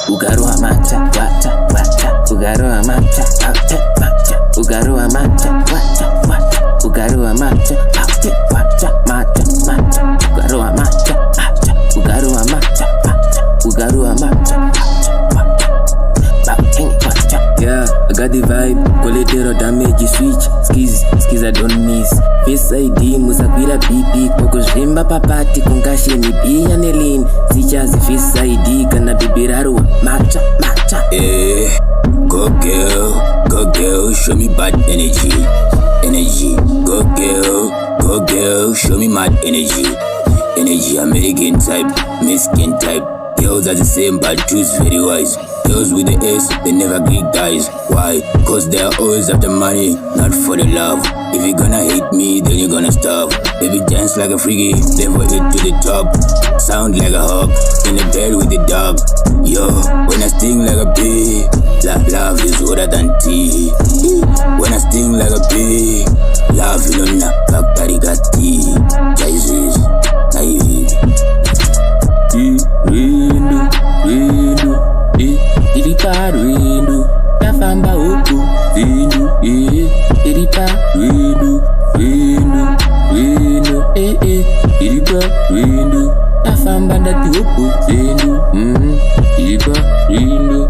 Ugaroa mata, wata, wata. Ugaroa mata, wata, wata. Ugaroa mata, wata, wata. Ugaroa mata, wata, wata, mata, mata. Ugaroa mata, wata. Ugaroa mata, wata. Ugaroa mata, wata, wata. Yeah, I got the vibe. Collateral damage switch. Skis I don't miss. Face ID musakwira BP kokuzvimba papati kungashe ni biya nelini zichazi face ID kana bibirarwa mata mata. Go girl, show me bad energy. Go girl, show me mad energy. American type, Mexican type. Girls are the same but choose very wise. Girls with the S, they never get guys. Why? Cause they are always after money, not for the love. If you're gonna hate me, then you're gonna stop. Baby dance like a freaky, level it to the top. Sound like a hawk, in the bed with the dog. Yo, when I sting like a bee, love is older than tea. When I sting like a bee, love you know not factory got tea. Jesus, naive. Rwendo, iripa Rwendo, tafamba huku Rwendo, iripa Rwendo, iripa Rwendo, tafamba ndati huku Rwendo, iripa Rwendo.